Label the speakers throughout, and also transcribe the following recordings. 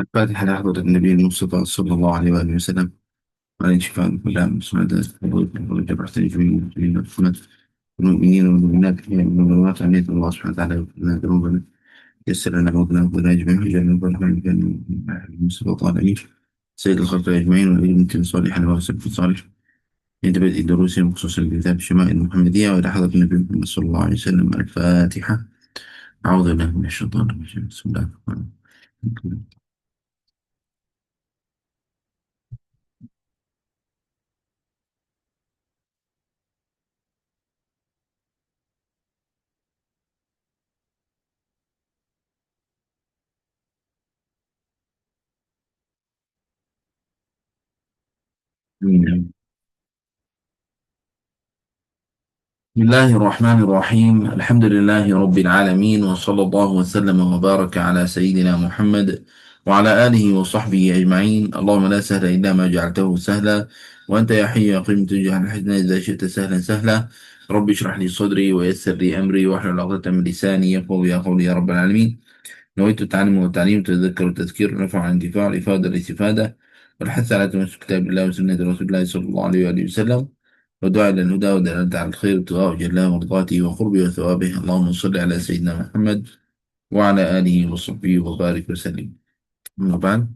Speaker 1: الفاتحة لحضرة النبي المصطفى صلى الله عليه وآله وسلم وعلى شفاء كل مسعدة وجبرت المسلمين والمسلمات والمؤمنين والمؤمنات والمؤمنات أن الله سبحانه وتعالى يغفر لنا ذنوبنا يسر لنا موتنا ولا يجمع حجابنا والرحمن كان المصطفى طالعين سيد الخلق أجمعين والأئمة صالحا وسلف صالح عند بدء الدروس بخصوص الكتاب الشمائل المحمدية وإلى حضرة النبي محمد صلى الله عليه وسلم الفاتحة. أعوذ بالله من الشيطان الرجيم بسم الله الرحمن الرحيم. آمين. بسم الله الرحمن الرحيم الحمد لله رب العالمين وصلى الله وسلم وبارك على سيدنا محمد وعلى آله وصحبه أجمعين. اللهم لا سهل إلا ما جعلته سهلا وأنت يا حي يا قيوم تجعل الحزن إذا شئت سهلا سهلا. رب اشرح لي صدري ويسر لي أمري واحلل عقدة من لساني يفقهوا يا قولي يا رب العالمين. نويت التعلم والتعليم تذكر التذكير نفع الانتفاع الإفادة الاستفادة والحث على تمسك كتاب الله وسنة رسول الله صلى الله عليه وآله وسلم ودعا إلى الهدى ودلالة على الخير ابتغاء وجه الله مرضاته وقربه وثوابه. اللهم صل على سيدنا محمد وعلى آله وصحبه وبارك وسلم. أما بعد،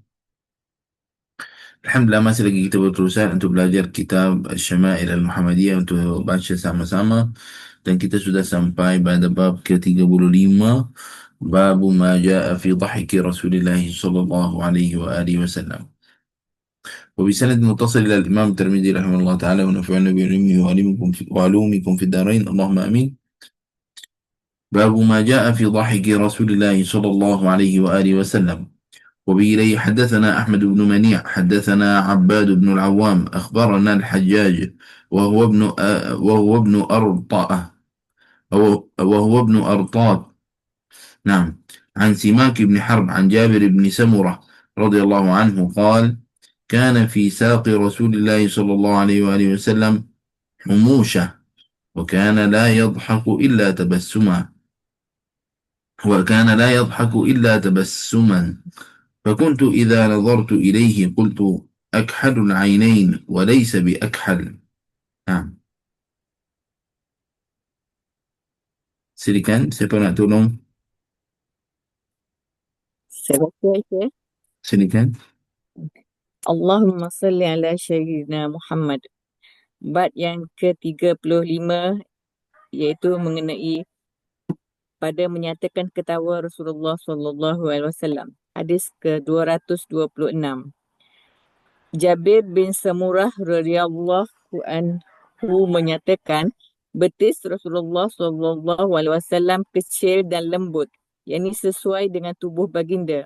Speaker 1: alhamdulillah masih lagi kita berusaha untuk belajar kitab Syama'il Al-Muhammadiyah untuk baca sama-sama dan kita sudah sampai pada bab ke-35, bab ma jaa fi dhahiki Rasulillah sallallahu alaihi wa alihi wasallam. وبسند متصل إلى الإمام الترمذي رحمه الله تعالى ونفعنا بعلمه وعلومكم في الدارين اللهم آمين. باب ما جاء في ضحك رسول الله صلى الله عليه وآله وسلم. وبإليه حدثنا أحمد بن منيع حدثنا عباد بن العوام أخبرنا الحجاج وهو ابن أرطاء وهو ابن أرطاط، نعم، عن سماك بن حرب عن جابر بن سمرة رضي الله عنه قال: كان في ساق رسول الله صلى الله عليه وآله وسلم حموشة وكان لا يضحك إلا تبسما فكنت إذا نظرت إليه قلت: أكحل العينين وليس بأكحل. نعم. Silakan, siapa nak tolong?
Speaker 2: Saya baca ya.
Speaker 1: Silakan.
Speaker 2: Allahumma salli ala Sayyidina Muhammad. Bab yang ke-35 iaitu mengenai pada menyatakan ketawa Rasulullah sallallahu alaihi wasallam. Hadis ke-226. Jabir bin Samurah radhiyallahu anhu menyatakan betis Rasulullah sallallahu alaihi wasallam kecil dan lembut, yakni sesuai dengan tubuh baginda.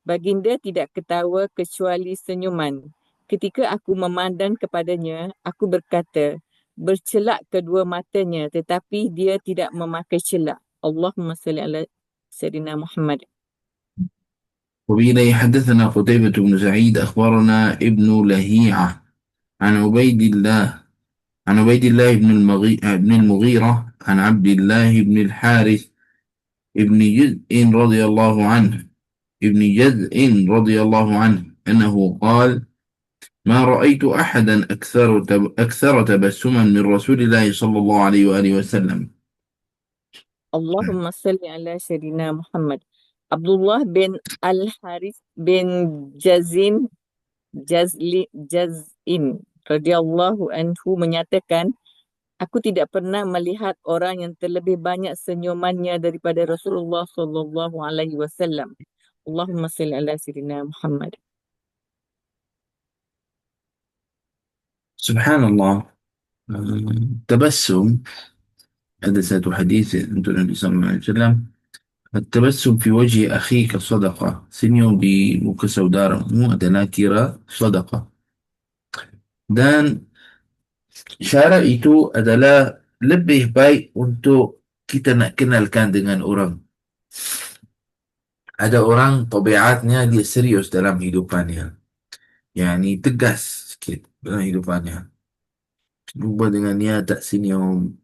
Speaker 2: Baginda tidak ketawa kecuali senyuman. Ketika aku memandang kepadanya, aku berkata, bercelak kedua matanya tetapi dia tidak memakai celak. Allahumma salli ala Sayyidina Muhammad.
Speaker 1: وبإليه حدثنا قتيبة بن سعيد أخبرنا ابن لهيعة عن عبيد الله بن المغيرة عن عبد الله بن الحارث ابن جزء رضي الله عنه أنه قال: ما رأيت أحدا أكثر تبسما من رسول الله صلى الله عليه وآله وسلم.
Speaker 2: Allahumma salli ala Sayyidina Muhammad. Abdullah bin Al-Harith bin Jaz'in radhiyallahu anhu menyatakan, aku tidak pernah melihat orang yang terlebih banyak senyumannya daripada Rasulullah sallallahu alaihi wasallam. Allahumma salli ala Sayyidina Muhammad.
Speaker 1: Subhanallah. تبسم، هذا حديث عند النبي صلى الله عليه وسلم. التبسم في وجه أخيك صدقة. Senyum di muka saudaramu adalah kira sedekah. Dan cara itu adalah lebih baik untuk kita nak kenalkan dengan orang. Ada orang tabiatnya dia serius dalam hidupannya. Yani tegas sikit dalam hidupannya. Cuba dengan dia tak senyum.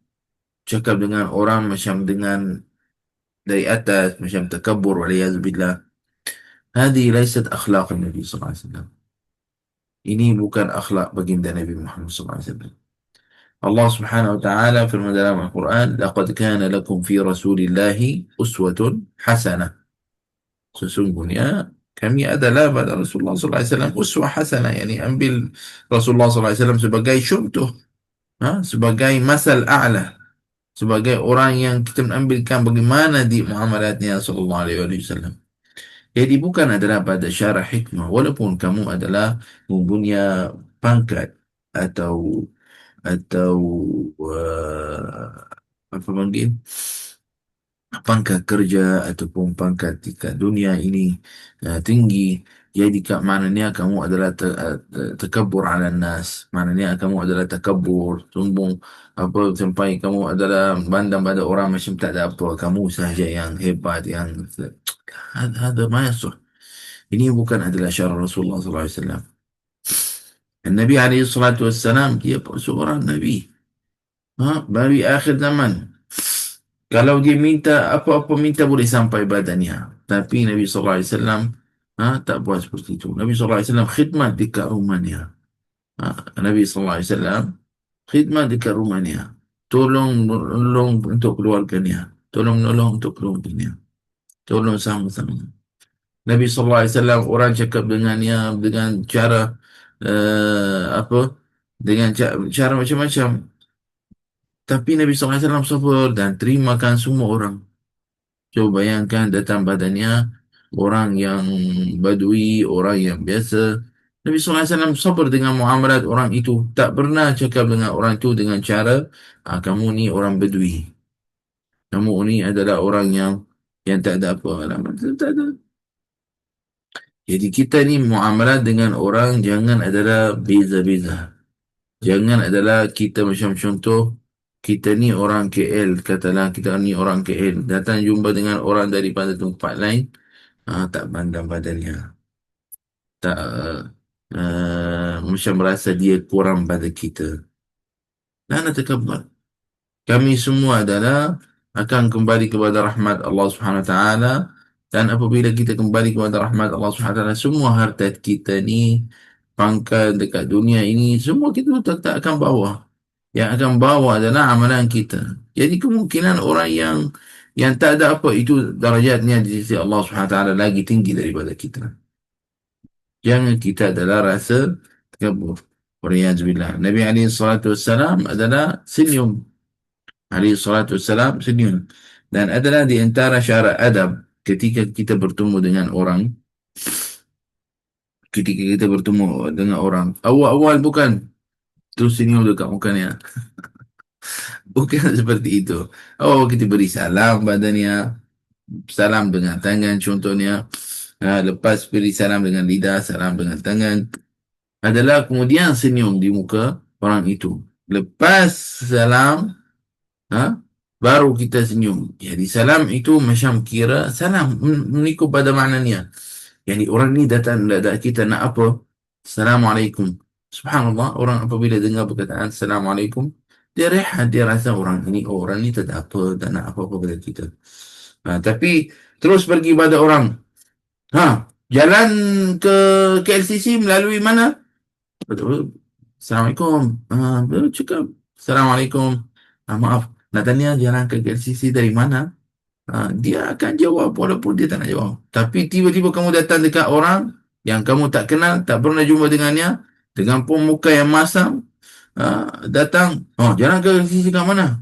Speaker 1: Cakap dengan orang macam dengan dari atas, macam takabur, waliyazubillah. هذه ليست أخلاق النبي صلى الله عليه وسلم. Ini bukan akhlak baginda Nabi Muhammad sallallahu alaihi wasallam. Allah Subhanahu wa taala firman dalam Al-Quran, "Laqad kana lakum fi Rasulillahi uswatun hasanah." Sesungguhnya kami adalah pada Rasulullah sallallahu alaihi wasallam uswah hasanah, yakni ambil Rasulullah sallallahu alaihi wasallam sebagai contoh, sebagai masal a'la, sebagai orang yang kita mengambilkan bagaimana di muamalatnya sallallahu alaihi wasallam. Jadi bukan adalah pada syarah hikmah, walaupun kamu adalah mempunyai pangkat atau atau apa panggil, pangkat kerja ataupun pangkat tingkat dunia ini tinggi, jadi maknanya kamu adalah takabur ala nas, maknanya kamu adalah takabur, sombong, apa, sampai kamu adalah pandang pada orang macam tak ada apa, kamu sahaja yang hebat, yang ada masuk. Ini bukan adalah syarah Rasulullah SAW. Nabi SAW dia seorang Nabi, bagi akhir zaman. Kalau dia minta apa-apa, minta boleh sampai badannya. Tapi Nabi SAW tak buat seperti itu. Nabi SAW khidmat dekat rumahnya. Nabi SAW khidmat dekat rumahnya. Tolong untuk keluarganya. Tolong untuk keluarganya. Tolong sama-sama. Nabi SAW orang cakap dengannya dengan cara apa? Dengan cara macam-macam. Tapi Nabi SAW sabar dan terimakan semua orang. Coba bayangkan datang badannya orang yang badui, orang yang biasa. Nabi SAW sabar dengan muamalat orang itu. Tak pernah cakap dengan orang itu dengan cara, kamu ni orang badui. Kamu ni adalah orang yang tak ada apa. Tak ada. Jadi kita ni muamalat dengan orang jangan adalah beza-beza. Jangan adalah kita macam contoh, kita ni orang KL, katalah kita ni orang KL, datang jumpa dengan orang daripada tempat lain, tak pandang badannya. Tak macam merasa dia kurang pada kita. Dan takabbar. Kami semua adalah akan kembali kepada rahmat Allah Subhanahu Wa Taala, dan apabila kita kembali kepada rahmat Allah Subhanahu Wa Taala, semua harta kita ni, pangkat dekat dunia ini, semua kita tak akan bawa. Yang akan bawa adalah amalan kita. Jadi kemungkinan orang yang tak ada apa, itu darajatnya di sisi Allah Subhanahu Wa Taala lagi tinggi daripada kita. Jangan kita adalah rasa takabur. Waliyahzubillah. Nabi SAW adalah senyum. SAW senyum. Dan adalah di antara syarat adab ketika kita bertemu dengan orang. Ketika kita bertemu dengan orang, awal-awal bukan terus senyum dekat mukanya. Bukan seperti itu. Kita beri salam badannya, salam dengan tangan contohnya. Lepas beri salam dengan lidah, salam dengan tangan. Adalah kemudian senyum di muka orang itu. Lepas salam, baru kita senyum. Jadi salam itu macam kira salam mengikut pada maknanya. Yani orang ni datang kita nak apa? Assalamualaikum. Subhanallah, orang apabila dengar perkataan Assalamualaikum, dia rehat, dia rasa orang ni tak ada apa, tak nak apa-apa pada kita. Tapi terus pergi pada orang, jalan ke KLCC melalui mana? Betul. Assalamualaikum. Cakap Assalamualaikum. Maaf, nak tanya jalan ke KLCC dari mana? Dia akan jawab walaupun dia tak nak jawab. Tapi tiba-tiba kamu datang dekat orang yang kamu tak kenal, tak pernah jumpa dengannya, dengan pun muka yang masam, datang, jalan ke sisi kat mana?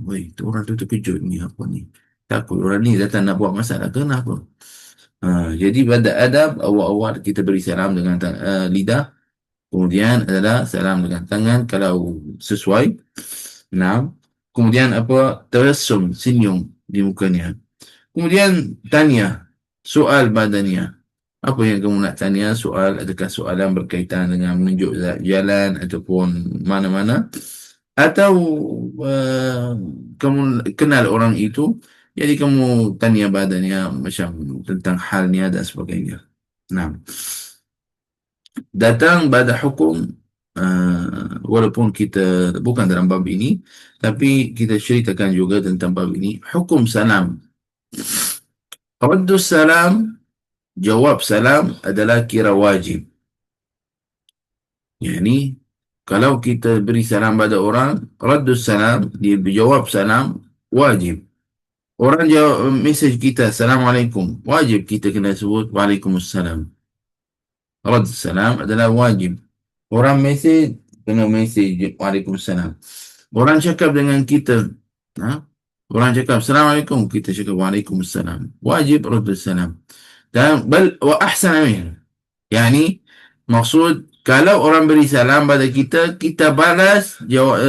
Speaker 1: Itu orang tu terkejut, ni apa ni? Takut orang ni datang nak buat masalah, kenapa? Jadi pada adab, awal-awal kita beri salam dengan lidah, kemudian adalah salam dengan tangan kalau sesuai. Kemudian tabassum, senyum di mukanya. Kemudian tanya soal badannya. Apa yang kamu nak tanya? Soal, adakah soalan berkaitan dengan menunjuk jalan ataupun mana-mana? Atau kamu kenal orang itu, jadi kamu tanya badannya macam tentang halnya dan sebagainya. Datang pada hukum, walaupun kita bukan dalam bab ini, tapi kita ceritakan juga tentang bab ini. Hukum salam. Raddus salam jawab salam adalah kira wajib. Yani, kalau kita beri salam pada orang, raddus salam, dia berjawab salam, wajib. Orang jawab mesej kita, Assalamualaikum, wajib kita kena sebut Waalaikumsalam. Raddus salam adalah wajib. Orang mesej, kena mesej Waalaikumsalam. Orang cakap dengan kita, ha? Orang cakap Assalamualaikum, kita cakap Waalaikumsalam. Wajib raddus salam. Dan bal wa ahsana min. Yani, maksud kalau orang beri salam pada kita, kita balas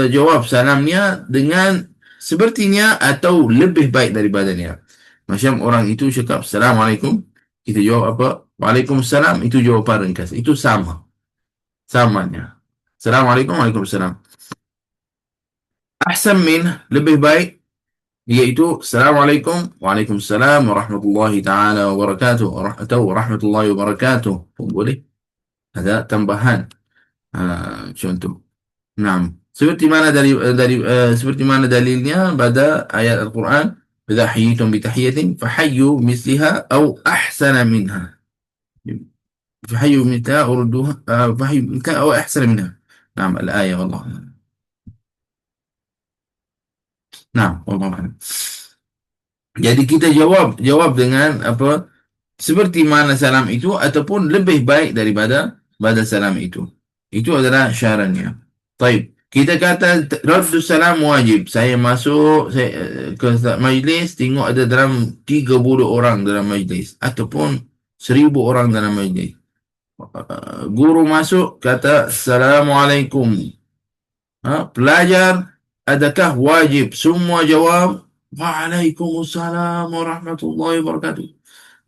Speaker 1: jawab salamnya dengan sepertinya atau lebih baik daripadanya. Macam orang itu cakap Assalamualaikum, kita jawab apa? Waalaikumsalam, itu jawapan ringkas. Itu sama. Samanya. Assalamualaikum, Waalaikumsalam. Ahsan min, lebih baik, iaitu Assalamualaikum, Waalaikumsalam warahmatullahi ta'ala wabarakatuh. Atau warahmatullahi wabarakatuh. Pun boleh. Ada tambahan. Contoh. Naam. Seperti mana dalilnya pada ayat Al-Quran, "Idza hayyitum bi tahiyatin fahayyu misliha aw ahsana minha." Fahayyu mitha urduha fahayyu mitha aw ahsana minha. Naam, al-ayah wallah. Naam, wallah. Jadi kita jawab dengan apa? Seperti mana salam itu ataupun lebih baik daripada salam itu. Itu adalah syaratnya. Baik. Kita kata raddus salam wajib. Saya masuk ke majlis, tengok ada dalam 30 orang dalam majlis ataupun 1000 orang dalam majlis. Guru masuk kata Assalamualaikum. Pelajar, adakah wajib semua jawab Waalaikumsalam warahmatullahi wabarakatuh?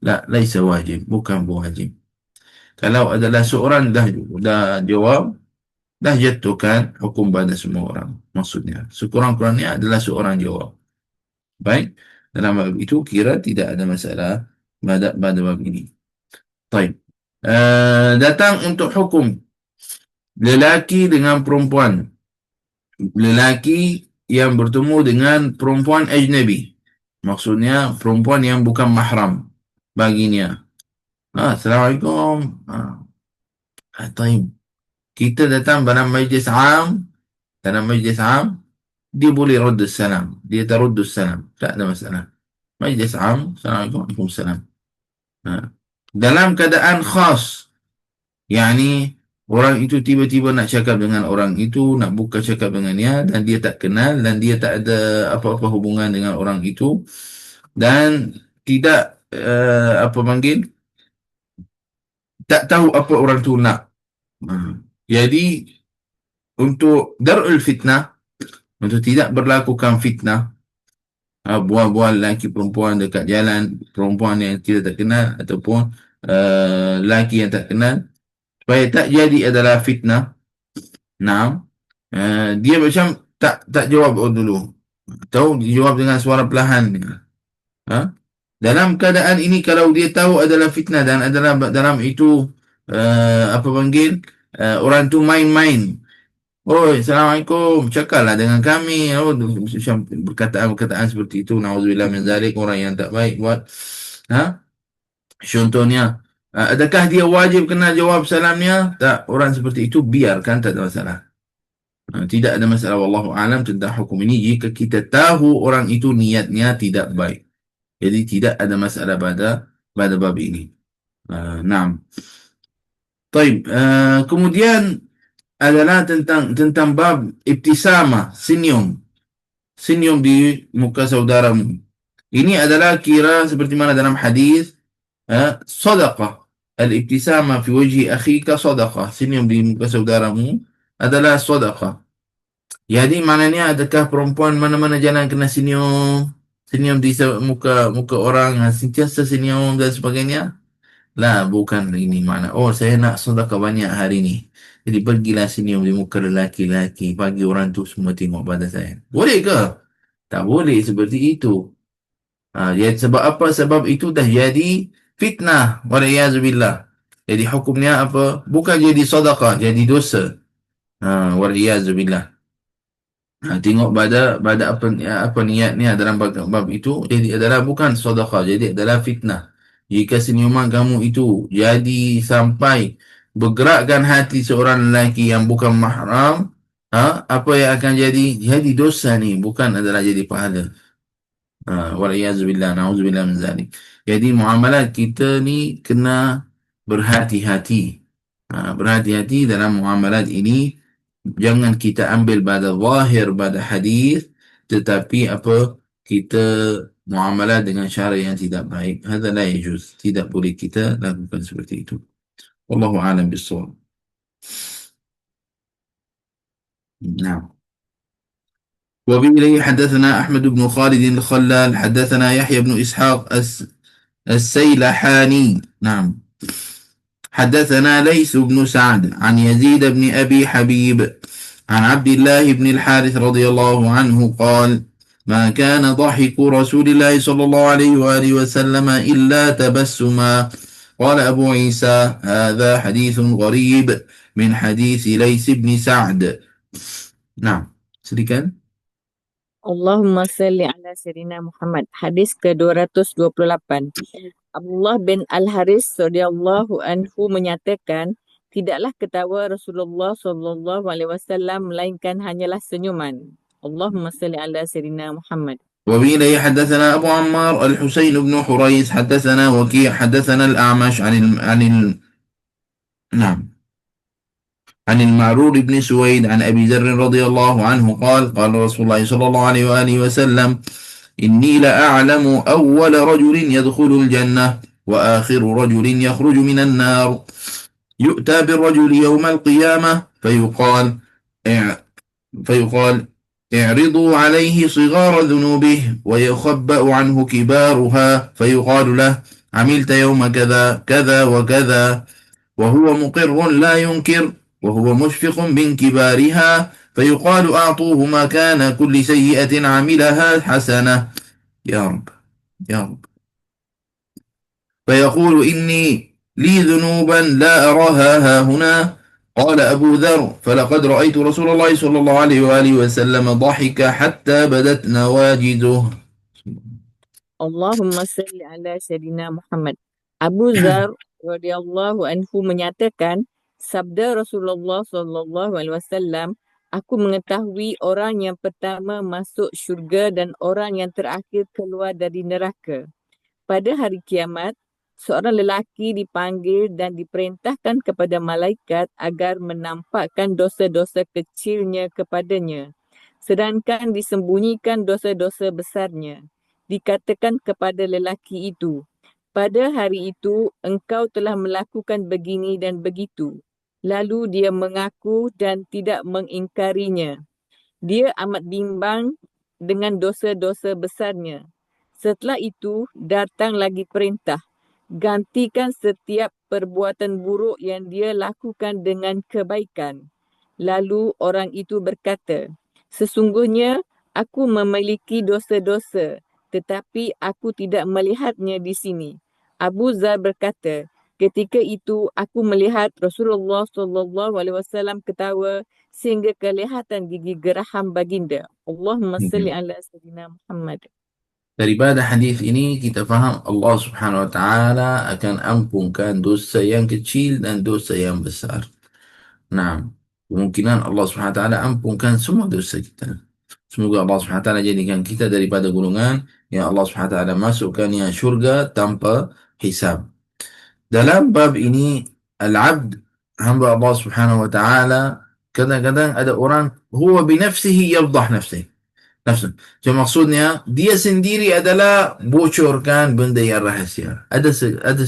Speaker 1: La, laisa wajib, bukan wajib. Kalau adalah seorang dah jawab, dah jatuhkan hukum pada semua orang. Maksudnya, sekurang-kurangnya adalah seorang jawab. Baik, dalam bab itu kira tidak ada masalah pada bab ini. Baik. Datang untuk hukum lelaki dengan perempuan. Lelaki yang bertemu dengan perempuan ajnabi. Maksudnya perempuan yang bukan mahram baginya. Assalamualaikum. Taib. Kita datang dalam majlis am, dia boleh raddus salam. Dia taruddus salam. Tak ada masalah. Majlis am, Assalamualaikum, Waalaikumsalam. Dalam keadaan khas, yani orang itu tiba-tiba nak cakap dengan orang itu, nak buka cakap dengannya, dan dia tak kenal, dan dia tak ada apa-apa hubungan dengan orang itu, dan tidak, apa panggil, tak tahu apa orang tu nak. Jadi, untuk dar'ul fitnah, untuk tidak berlakukan fitnah, bual-bual lelaki perempuan dekat jalan, perempuan yang kita tak kenal, ataupun lelaki yang tak kenal, supaya tak jadi adalah fitnah. Nah, dia macam tak jawab dulu, atau jawab dengan suara perlahan. Dalam keadaan ini, kalau dia tahu adalah fitnah dan adalah dalam itu apa panggil, orang tu main-main. Oh, Assalamualaikum, cakaplah dengan kami. Oh, macam perkataan seperti itu, na'udzubillah min zalik, orang yang tak baik buat. Contohnya, adakah dia wajib kena jawab salamnya? Tak, orang seperti itu biarkan, tak ada masalah. Tidak ada masalah, wallahu alam, tentang hukum ini jika kita tahu orang itu niatnya tidak baik. Jadi tidak ada masalah pada bab ini. Naam. Baik, kemudian adalah tentang bab ibtisamah, senyum di muka saudaramu. Ini adalah kira seperti mana dalam hadis, sadaqah. Al-ibtisamah fi wajhi akhika sadaqah. Senyum di muka saudaramu adalah sadaqah. Jadi maknanya, adakah perempuan mana-mana jalan kena senyum di muka orang, sentiasa senyum dan sebagainya? Lah, bukan ini makna. Oh, saya nak sedekah banyak hari ni, jadi pergilah senyum di muka lelaki-lelaki, bagi orang tu semua tengok pada saya. Boleh ke? Tak boleh seperti itu. Sebab apa? Sebab itu dah jadi fitnah. Waliyazubillah. Jadi hukumnya apa? Bukan jadi sedekah, jadi dosa. Waliyazubillah. Tengok pada apa niatnya dalam bab itu. Jadi adalah bukan sedekah, jadi adalah fitnah. Jika senyuman kamu itu jadi sampai bergerakkan hati seorang lelaki yang bukan mahram, apa yang akan jadi? Jadi dosa ni, bukan adalah jadi pahala. Waliyazubillah, na'udzubillah min zalik. Jadi muamalat kita ni kena berhati-hati. Berhati-hati dalam muamalat ini. Jangan kita ambil pada zahir, pada hadis, tetapi apa, kita muamalat dengan cara yang tidak baik. Hadza la yajuz. Tidak boleh kita lakukan seperti itu. Wallahu a'lam bissawab. Nah. وبه حدثنا أحمد بن خالد الخلال حدثنا يحيى بن إسحاق السيلحاني. نعم. حدثنا ليث بن سعد عن يزيد بن أبي حبيب عن عبد الله بن الحارث رضي الله عنه قال: ما كان ضحك رسول الله صلى الله عليه وآله وسلم إلا تبسما. قال أبو عيسى: هذا حديث غريب من حديث ليث بن سعد. نعم. Silakan.
Speaker 2: Allahumma salli ala Sayyidina Muhammad. Hadis ke-228. Abdullah bin Al-Haris radhiyallahu anhu menyatakan, tidaklah ketawa Rasulullah sallallahu alaihi wasallam melainkan hanyalah senyuman. Allahumma salli ala Sayyidina Muhammad.
Speaker 1: وبه حدثنا أبو عمار الحسين بن حريث حدثنا وكيع حدثنا الأعمش نعم، عن المعرور بن سويد عن أبي ذر رضي الله عنه قال: قال رسول الله صلى الله عليه وآله وسلم: إني لأعلم أول رجل يدخل الجنة وآخر رجل يخرج من النار. يؤتى بالرجل يوم القيامة فيقال اعرضوا عليه صغار ذنوبه ويخبأ عنه كبارها، فيقال له: عملت يوم كذا كذا وكذا، وهو مقر لا ينكر وهو مشفق من كبارها، فيقال: أعطوه مكان كل سيئة عملها حسنة. يا رب يا رب. فيقول: إني لي ذنوبا لا أراها ها هنا. قال أبو ذر: فلقد رأيت رسول الله صلى الله عليه وآله وسلم ضحك حتى بدت نواجذه.
Speaker 2: Allahumma salli ala Sayyidina Muhammad. Abu Zar radhiyallahu anhu menyatakan, sabda Rasulullah sallallahu alaihi wasallam, aku mengetahui orang yang pertama masuk syurga dan orang yang terakhir keluar dari neraka. Pada hari kiamat, seorang lelaki dipanggil dan diperintahkan kepada malaikat agar menampakkan dosa-dosa kecilnya kepadanya, sedangkan disembunyikan dosa-dosa besarnya. Dikatakan kepada lelaki itu, pada hari itu engkau telah melakukan begini dan begitu. Lalu dia mengaku dan tidak mengingkarinya. Dia amat bimbang dengan dosa-dosa besarnya. Setelah itu datang lagi perintah, gantikan setiap perbuatan buruk yang dia lakukan dengan kebaikan. Lalu orang itu berkata, sesungguhnya aku memiliki dosa-dosa, tetapi aku tidak melihatnya di sini. Abu Zar berkata, ketika itu aku melihat Rasulullah sallallahu alaihi wasallam ketawa sehingga kelihatan gigi geraham baginda. Allahumma salli ala Sayyidina Muhammad.
Speaker 1: Daripada hadis ini kita faham Allah Subhanahu wa taala akan ampunkan dosa yang kecil dan dosa yang besar. Nah, kemungkinan Allah Subhanahu wa taala ampunkan semua dosa kita. Semoga Allah Subhanahu wa taala jadikan kita daripada golongan yang Allah Subhanahu wa taala masukkannya syurga tanpa hisab. Dalam bab ini al-abd, hamba Allah Subhanahu wa taala, kadang-kadang ada orang huwa binafsihi yafdah nafsihi. So, maksudnya dia sendiri adalah bocorkan benda yang rahsia. Ada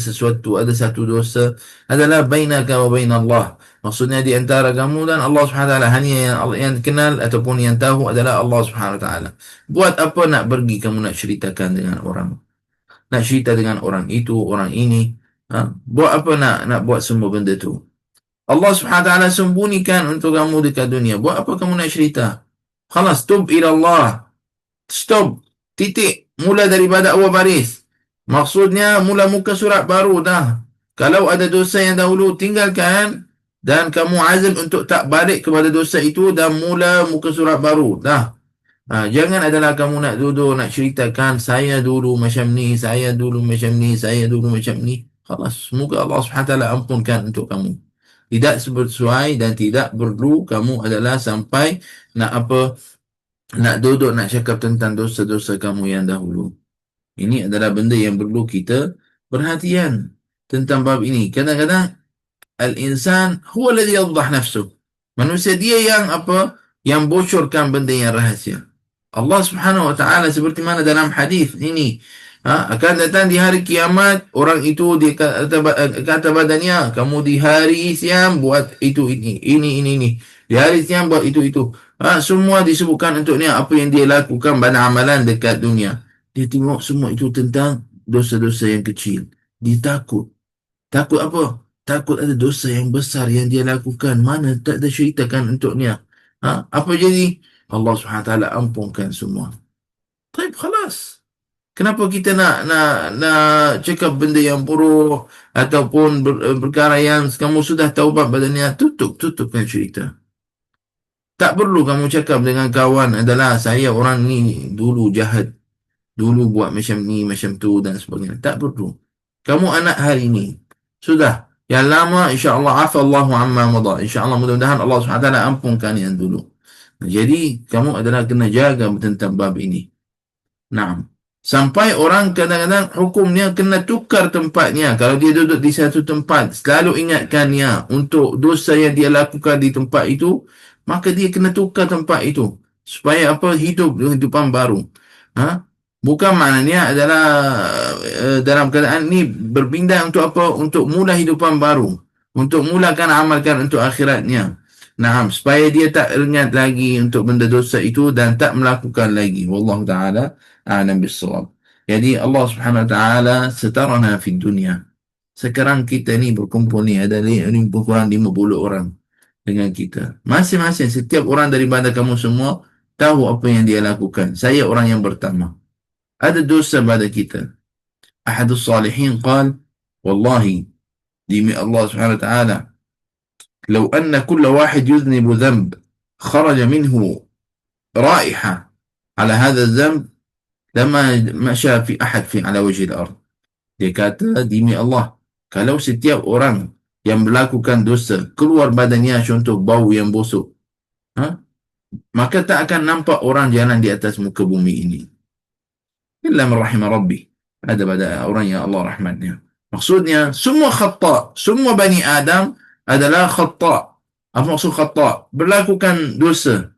Speaker 1: sesuatu, ada satu dosa adalah bainaka wa bain Allah. Maksudnya di antara kamu dan Allah Subhanahu wa taala, hanya yang kenal ataupun yang tahu adalah Allah Subhanahu wa taala. Buat apa nak pergi kamu nak ceritakan dengan orang? Nak cerita dengan orang itu, orang ini, buat apa nak buat semua benda tu? Allah Subhanahu wa taala sembunyikan untuk kamu dekat dunia. Buat apa kamu nak cerita? Khalas, tub ila Allah. Stop. Titik. Mula daripada awal baris. Maksudnya mula muka surat baru dah. Kalau ada dosa yang dahulu, tinggalkan. Dan kamu azam untuk tak balik kepada dosa itu dan mula muka surat baru. Dah. Jangan adalah kamu nak duduk nak ceritakan saya dulu macam ni, saya dulu macam ni, saya dulu macam ni. Khalas, semoga Allah SWT ampunkan untuk kamu. Tidak sesuai dan tidak perlu kamu adalah sampai nak apa, nak duduk nak cakap tentang dosa-dosa kamu yang dahulu. Ini adalah benda yang perlu kita perhatian tentang bab ini. Kadang-kadang al-insan huwa alladhi yadhah nafsuh. Manusia dia yang apa? Yang bocorkan benda yang rahsia. Allah Subhanahu wa taala seperti mana dalam hadis ini, akan datang di hari kiamat orang itu dia kata badannya, kamu di hari siang buat itu ini. Di hari siang buat itu. Semua disebutkan untuknya apa yang dia lakukan pada amalan dekat dunia. Dia tengok semua itu tentang dosa-dosa yang kecil. Dia takut. Takut apa? Takut ada dosa yang besar yang dia lakukan. Mana tak ada ceritakan untuknya. Apa jadi? Allah SWT ampunkan semua. Baik, khalas. Kenapa kita nak cakap benda yang buruk ataupun perkara yang kamu sudah taubat badannya? Tutupkan cerita. Tak perlu kamu cakap dengan kawan adalah saya orang ni dulu jahat. Dulu buat macam ni, macam tu dan sebagainya. Tak perlu. Kamu anak hari ini. Sudah. Yang lama, insyaAllah, afallahu amma madha. InsyaAllah, mudah-mudahan Allah SWT ampunkan yang dulu. Jadi, kamu adalah kena jaga tentang bab ini. Nah, sampai orang kadang-kadang hukumnya kena tukar tempatnya. Kalau dia duduk di satu tempat, selalu ingatkannya untuk dosa yang dia lakukan di tempat itu, maka dia kena tukar tempat itu. Supaya apa? Hidup kehidupan baru. Ha? Bukan maknanya adalah dalam keadaan ini berpindah untuk apa? Untuk mula hidupan baru. Untuk mulakan amalkan untuk akhiratnya. Nah, supaya dia tak ingat lagi untuk benda dosa itu dan tak melakukan lagi. Wallahu ta'ala a'lam bissawab. Jadi Allah Subhanahu wa taala setarana fi dunia. Sekarang kita ni berkumpul ni ada lebih kurang 50 orang dengan kita. Masing-masing setiap orang daripada kamu semua tahu apa yang dia lakukan. Saya orang yang pertama. Ada dosa pada kita. Ahadus salihin qal, wallahi demi Allah Subhanahu wa taala, لو أن كل واحد يذنب ذنب خرج منه رائحة على هذا الذنب lama masya fi ahad fi ala wajhil ard. Dia kata demi Allah, kalau setiap orang yang melakukan dosa keluar badannya contoh bau yang busuk, maka tak akan nampak orang jalan di atas muka bumi ini. Illa man rahimah rabbi. Ada pada orang yang Allah rahmatnya. Maksudnya semua khata, semua bani Adam adalah khata. Apa maksud khata? Berlakukan dosa.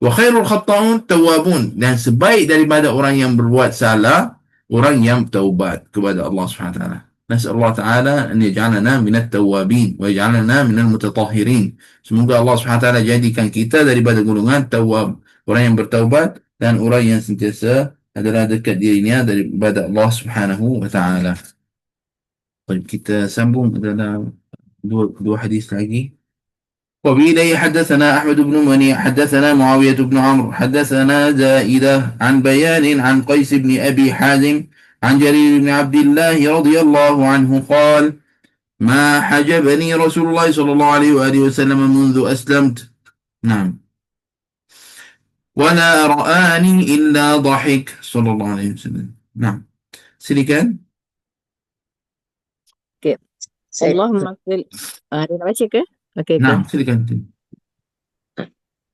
Speaker 1: Wa khairul khata'un tawabun. Dan sebaik daripada orang yang berbuat salah, orang yang taubat kepada Allah SWT. Nas'al Allah Ta'ala an yaj'alana minat tawabin wa yaj'alana minal mutatahhirin. Semoga Allah SWT jadikan kita daripada golongan tawab, orang yang bertaubat dan orang yang sentiasa adalah dekat dirinya daripada Allah Subhanahu wa Ta'ala. Baik, kita sambung dalam dua hadis lagi. وبه حدثنا أحمد بن مني حدثنا معاوية بن عمرو حدثنا زائدة عن بيان عن قيس بن أبي حازم عن جرير بن عبد الله رضي الله عنه قال ما حجبني رسول الله صلى الله عليه وآله وسلم منذ أسلمت نعم ولا رآني إلا ضحك صلى الله عليه وسلم نعم silakan.
Speaker 2: Okay. Allahumma salli. Dia nak baca ke? Okay,
Speaker 1: nah, silakan.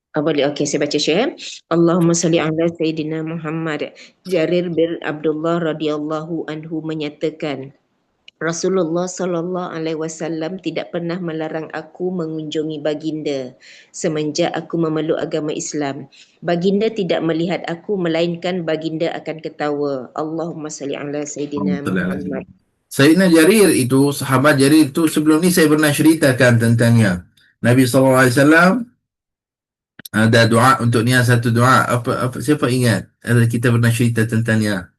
Speaker 3: Boleh, okey, saya baca Syekh. Allahumma salli ala Sayyidina Muhammad. Jarir bin Abdullah radhiyallahu anhu menyatakan, Rasulullah sallallahu alaihi wasallam tidak pernah melarang aku mengunjungi baginda semenjak aku memeluk agama Islam. Baginda tidak melihat aku melainkan baginda akan ketawa. Allahumma salli ala Sayyidina Muhammad.
Speaker 1: Sayyidina Jarir itu, sahabat Jarir itu sebelum ni saya pernah ceritakan tentangnya. Nabi SAW ada doa untuk dia, satu doa. Apa siapa ingat? Kita pernah cerita tentangnya.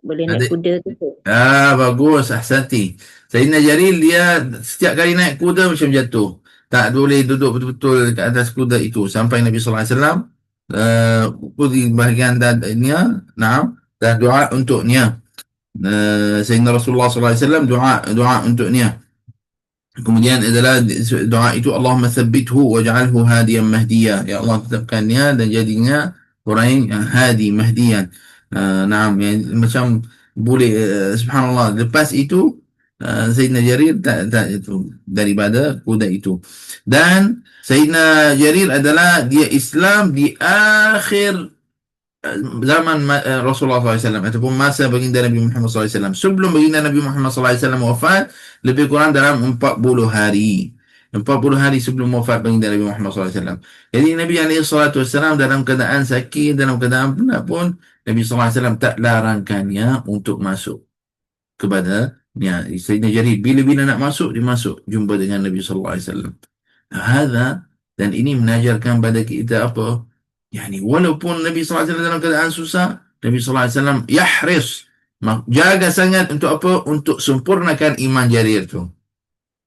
Speaker 3: Boleh naik kuda tu.
Speaker 1: Bagus, ahsanti. Sayyidina Jarir dia setiap kali naik kuda macam jatuh. Tak boleh duduk betul-betul ke atas kuda itu. Sampai Nabi SAW di bahagian dadanya, dan doa untuknya. Sayyidina Rasulullah SAW doa untuknya. Kemudian adalah doa itu Allahumma thabbithu waj'alhu hadiyan mahdiya. Ya Allah tetapkannya dan jadinya orang yang hadi mahdiyan. Naam, macam boleh subhanallah. Lepas itu Sayyidina Jarir tak itu daripada kuda itu. Dan Sayyidina Jarir adalah dia Islam di akhir zaman Rasulullah SAW ataupun masa baginda Nabi Muhammad SAW. Sebelum baginda Nabi Muhammad SAW wafat, lebih kurang dalam 40 hari. 40 hari sebelum wafat baginda Nabi Muhammad SAW. Jadi Nabi SAW dalam keadaan sakit, dalam keadaan pun, Nabi SAW tak larangkannya untuk masuk kepada Sayyidina Jarir. Bila-bila nak masuk, dia masuk jumpa dengan Nabi SAW. Hadza, dan ini menajarkan pada kita apa? Walaupun Nabi SAW dalam keadaan susah, Nabi SAW yahris, jaga sangat untuk apa? Untuk sempurnakan iman Jarir tu.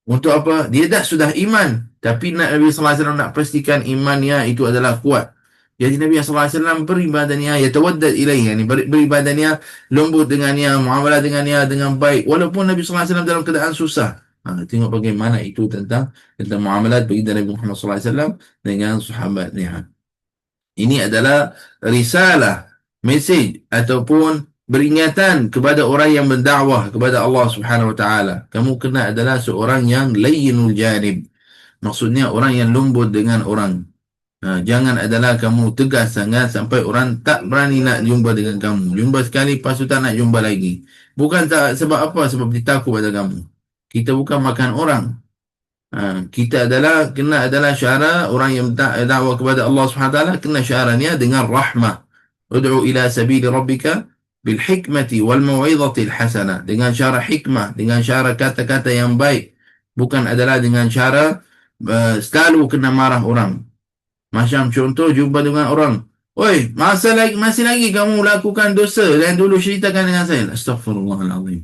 Speaker 1: Untuk apa? Dia dah sudah iman, tapi Nabi SAW nak pastikan imannya itu adalah kuat. Jadi Nabi SAW beribadannya, yatawaddad ilaih, beribadannya, lembut dengannya, muamalah dengannya dengan baik. Walaupun Nabi SAW dalam keadaan susah. Tengok bagaimana itu tentang muamalat bagi Nabi Muhammad SAW dengan sahabatnya. Ini adalah risalah, mesej ataupun beringatan kepada orang yang mendakwah kepada Allah Subhanahu Wa Taala. Kamu kena adalah seorang yang layyinul janib. Maksudnya orang yang lembut dengan orang. Jangan adalah kamu tegas sangat sampai orang tak berani nak jumpa dengan kamu. Jumpa sekali, lepas tu tak nak jumpa lagi. Bukan tak, sebab apa? Sebab dia takut pada kamu. Kita bukan makan orang. Kita kena adalah syara orang yang dakwah kepada Allah SWT, kena syaranya dengan rahmah. Ud'u ila sabili rabbika bil hikmati wal mau'izati al hasanah. Dengan syara hikmah, dengan syara kata-kata yang baik. Bukan adalah dengan syara selalu kena marah orang. Macam contoh jumpa dengan orang, oi, masih lagi kamu lakukan dosa dan dulu ceritakan dengan saya. Astaghfirullahalazim.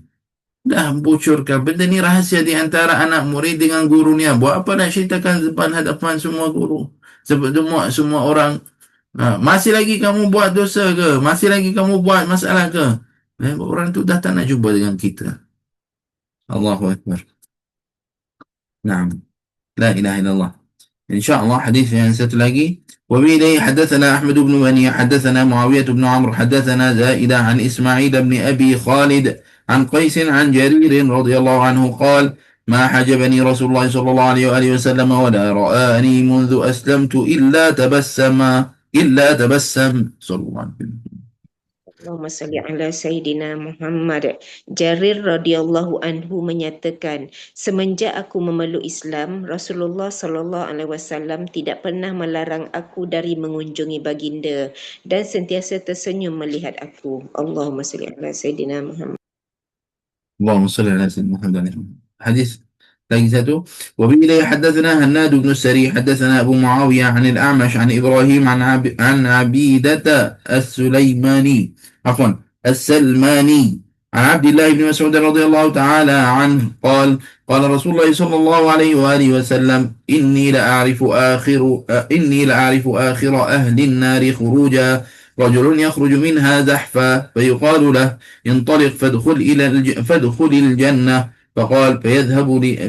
Speaker 1: Dah bocorkan benda ni rahsia di antara anak murid dengan gurunya. Buat apa nak ceritakan depan hadapan semua guru, sebab semua orang. Masih lagi kamu buat dosa ke? Masih lagi kamu buat masalah ke? Orang tu dah tak nak jumpa dengan kita. Allahu Akbar. Naam. La ilaha illallah. إن شاء الله حديث يعني ستلاقي. وبه حدثنا أحمد بن مني حدثنا معاوية بن عمرو حدثنا زائدة عن إسماعيل بن أبي خالد عن قيس عن جرير رضي الله عنه قال ما حجبني رسول الله صلى الله عليه وآله وسلم ولا رآني منذ أسلمت إلا تبسم صلى الله عليه وسلم.
Speaker 3: Allahumma salli ala Sayyidina Muhammad. Jarir radhiyallahu anhu menyatakan, semenjak aku memeluk Islam, Rasulullah sallallahu alaihi wasallam tidak pernah melarang aku dari mengunjungi baginda dan sentiasa tersenyum melihat aku. Allahumma salli ala Sayyidina Muhammad.
Speaker 1: اللهم صل على سيدنا محمد. حديث ثالثة. وبه حدثنا هناد بن السري حدثنا أبو معاوية عن الأعمش عن إبراهيم عن عبيدة السلماني عن عبد الله بن مسعود رضي الله تعالى عنه قال قال رسول الله صلى الله عليه وآله وسلم إني لأعرف آخر أهل النار خروجا رجل يخرج منها زحفا فيقال له انطلق فادخل الجنة فقال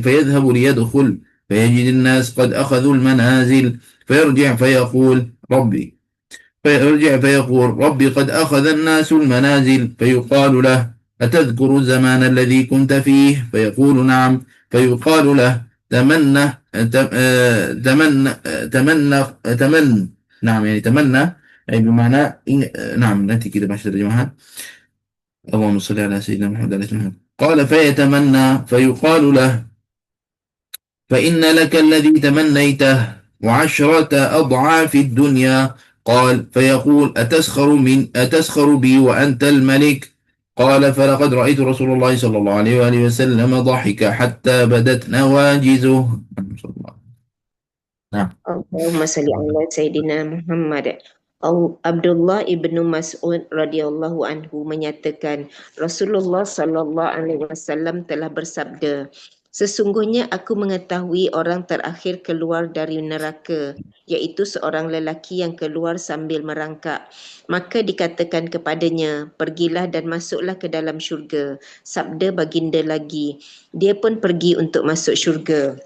Speaker 1: فيذهب ليدخل فيجد الناس قد أخذوا المنازل فيرجع فيقول ربي قد أخذ الناس المنازل فيقال له أتذكر الزمان الذي كنت فيه فيقول نعم فيقال له تمنى نعم يعني تمنى أي بمعنى نعم نأتي كده باش ترجمها. اللهم صل على سيدنا محمد عليه الصلاة. قال فيتمنى فيقال له فإن لك الذي تمنيته وعشرة أضعاف الدنيا. قال فيقول أتسخر بي وأنت الملك؟ قال فلقد رأيت رسول الله صلى الله عليه وآله وسلم ضحك حتى بدت نواجزه. نعم.
Speaker 3: Allahumma salli ala Sayyidina Muhammad. Abdullah ibnu Mas'ud radhiyallahu anhu menyatakan Rasulullah sallallahu alaihi wasallam telah bersabda, Sesungguhnya aku mengetahui orang terakhir keluar dari neraka, iaitu seorang lelaki yang keluar sambil merangkak. Maka dikatakan kepadanya, pergilah dan masuklah ke dalam syurga. Sabda baginda lagi, dia pun pergi untuk masuk syurga.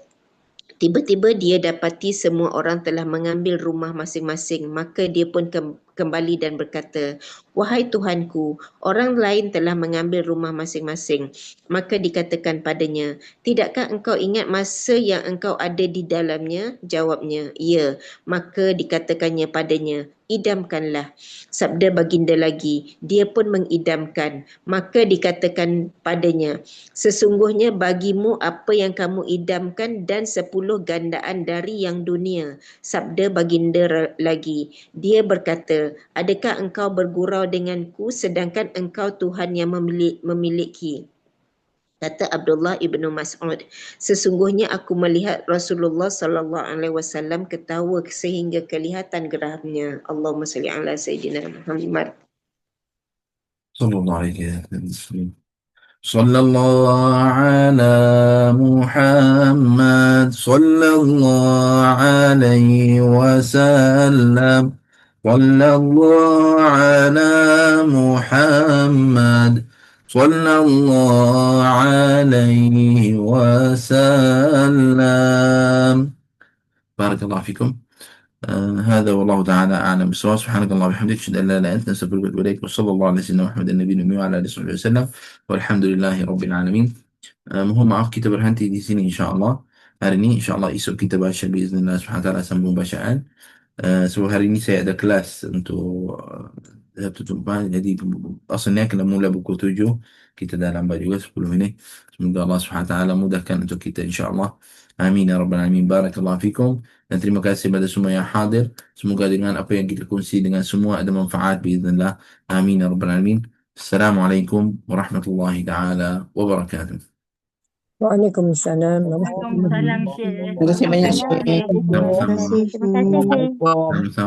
Speaker 3: Tiba-tiba dia dapati semua orang telah mengambil rumah masing-masing, maka dia pun kembali dan berkata, wahai Tuhanku, orang lain telah mengambil rumah masing-masing. Maka dikatakan padanya, tidakkah engkau ingat masa yang engkau ada di dalamnya? Jawabnya, ya. Maka dikatakannya padanya, idamkanlah. Sabda baginda lagi, dia pun mengidamkan. Maka dikatakan padanya, sesungguhnya bagimu apa yang kamu idamkan dan 10 gandaan dari yang dunia. Sabda baginda lagi, dia berkata, adakah engkau bergurau denganku sedangkan engkau Tuhan yang memiliki? Kata Abdullah ibnu Mas'ud, sesungguhnya aku melihat Rasulullah sallallahu alaihi wasallam ketawa sehingga kelihatan gerahnya. Allahumma salli ala sayyidina Muhammad.
Speaker 1: Sallallahu alaihi wasallam. صلى الله على محمد صلى الله عليه وسلم صلى الله على محمد صلى الله عليه وسلم. بارك الله فيكم. هذا والله تعالى أعلم بالصواب. سبحانك اللهم وبحمدك أشهد أن لا إله إلا أنت أستغفرك وأتوب إليك وصلى الله على سيدنا محمد النبي الأمي وعلى آله وصحبه وسلم والحمد لله رب العالمين. Mohon maaf kita berhenti di sini insya-Allah. Hari ini insya-Allah esok kita baca biiznillah Subhanahu wa taala sambung bacaan. So hari ini saya ada kelas untuk Sabtu Jumaat, jadi asalnya kena mula pukul 7. Kita dah lambat juga 10 minit. Semoga Allah Subhanahu wa taala mudahkan untuk kita insya-Allah. Amin ya rabbal alamin. Barakallahu fikum. Dan terima kasih kepada semua yang hadir. Semoga dengan apa yang kita kongsi dengan semua ada manfaat biiznillah. Amin ya rabbal alamin. Assalamualaikum warahmatullahi taala wabarakatuh.
Speaker 4: Waalaikumsalam
Speaker 5: Waalaikumsalam,
Speaker 4: warahmatullahi
Speaker 5: Syekh.
Speaker 4: wabarakatuh.
Speaker 6: Terima kasih banyak,
Speaker 5: Jazakallah
Speaker 6: Syekh.
Speaker 5: khairan.
Speaker 1: Sama-sama.
Speaker 5: Terima kasih, Syekh.
Speaker 1: Sama-sama.